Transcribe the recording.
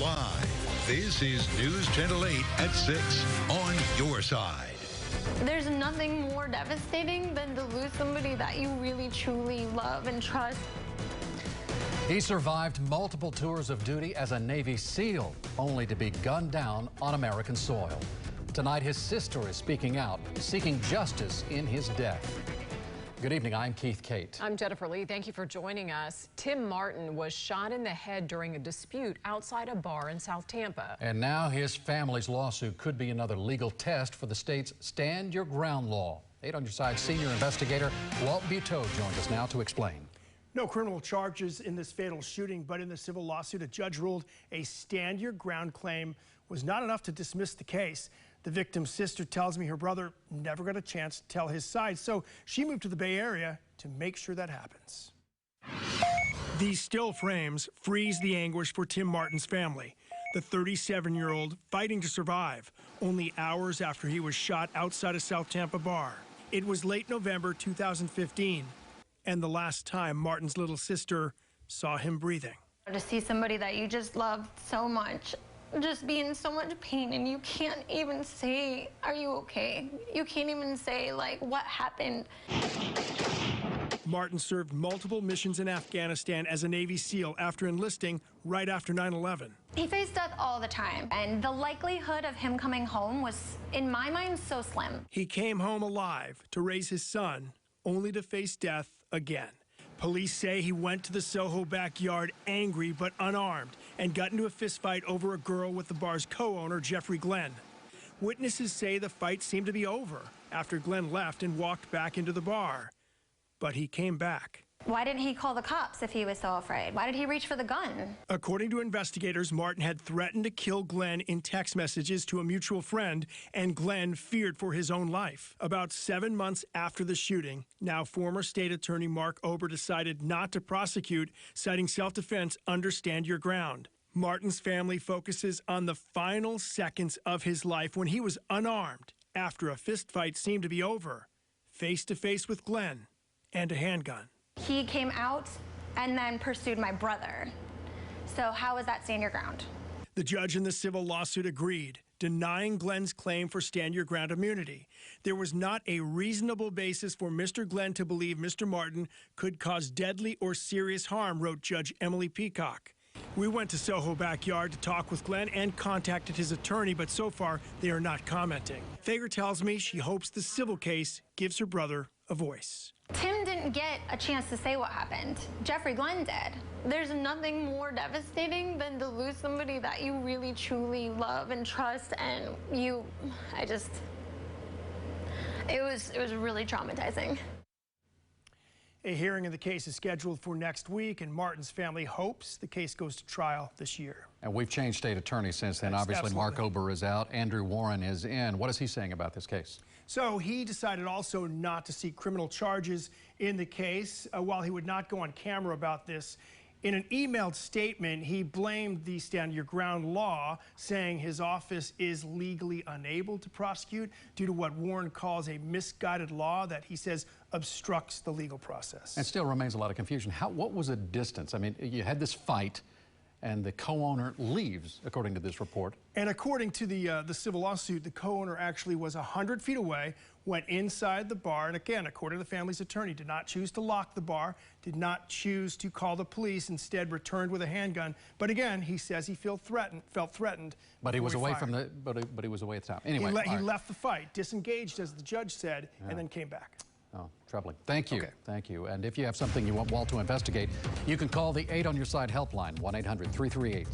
Live. This is News Channel 8 at 6 on your side. There's nothing more devastating than to lose somebody that you really truly love and trust. He survived multiple tours of duty as a Navy SEAL, only to be gunned down on American soil. Tonight, his sister is speaking out, seeking justice in his death. Good evening, I'm Keith Kate. I'm Jennifer Lee. Thank you for joining us. Tim Martin was shot in the head during a dispute outside a bar in South Tampa. And now his family's lawsuit could be another legal test for the state's Stand Your Ground law. 8 on your side senior investigator Walt Buteau joins us now to explain. No criminal charges in this fatal shooting, but in the civil lawsuit, a judge ruled a stand your ground claim was not enough to dismiss the case. The victim's sister tells me her brother never got a chance to tell his side, so she moved to the Bay Area to make sure that happens. These still frames freeze the anguish for Tim Martin's family. The 37-year-old fighting to survive, only hours after he was shot outside a South Tampa bar. It was late November 2015. And the last time Martin's little sister saw him breathing. To see somebody that you just loved so much, just be in so much pain, and you can't even say, are you okay? You can't even say, like, what happened? Martin served multiple missions in Afghanistan as a Navy SEAL after enlisting right after 9/11. He faced death all the time, and the likelihood of him coming home was, in my mind, so slim. He came home alive to raise his son, only to face death again. Police say he went to the Soho backyard angry but unarmed and got into a fistfight over a girl with the bar's co-owner, Jeffrey Glenn. Witnesses say the fight seemed to be over after Glenn left and walked back into the bar. But he came back. Why didn't he call the cops if he was so afraid? Why did he reach for the gun? According to investigators, Martin had threatened to kill Glenn in text messages to a mutual friend, and Glenn feared for his own life. About 7 months after the shooting, now former state attorney Mark Ober decided not to prosecute, citing self-defense under Stand Your Ground. Martin's family focuses on the final seconds of his life when he was unarmed after a fistfight seemed to be over, face-to-face with Glenn and a handgun. He came out and then pursued my brother. So how is that stand your ground? The judge in the civil lawsuit agreed, denying Glenn's claim for stand your ground immunity. There was not a reasonable basis for Mr. Glenn to believe Mr. Martin could cause deadly or serious harm, wrote Judge Emily Peacock. We went to Soho backyard to talk with Glenn and contacted his attorney, but so far they are not commenting. Fager tells me she hopes the civil case gives her brother a voice. Tim didn't get a chance to say what happened. Jeffrey Glenn did. There's nothing more devastating than to lose somebody that you really truly love and trust, and it was really traumatizing. A hearing in the case is scheduled for next week, and Martin's family hopes the case goes to trial this year. And we've changed state attorneys since then. Yes, obviously, absolutely. Mark Ober is out. Andrew Warren is in. What is he saying about this case? So he decided also not to seek criminal charges in the case, while he would not go on camera about this. In an emailed statement, he blamed the Stand Your Ground law, saying his office is legally unable to prosecute due to what Warren calls a misguided law that he says obstructs the legal process. And still remains a lot of confusion. What was the distance? I mean, you had this fight, and the co-owner leaves, according to this report. And according to the civil lawsuit, the co-owner actually was 100 feet away, went inside the bar, and again, according to the family's attorney, did not choose to lock the bar, did not choose to call the police, instead returned with a handgun. But again, he says he felt threatened. But he was away from the. But he was away at the time. Anyway, he left the fight, disengaged, as the judge said, and then came back. Oh, troubling. Thank you. Okay. Thank you. And if you have something you want Walt to investigate, you can call the 8 on your side helpline, 1-800-338-0.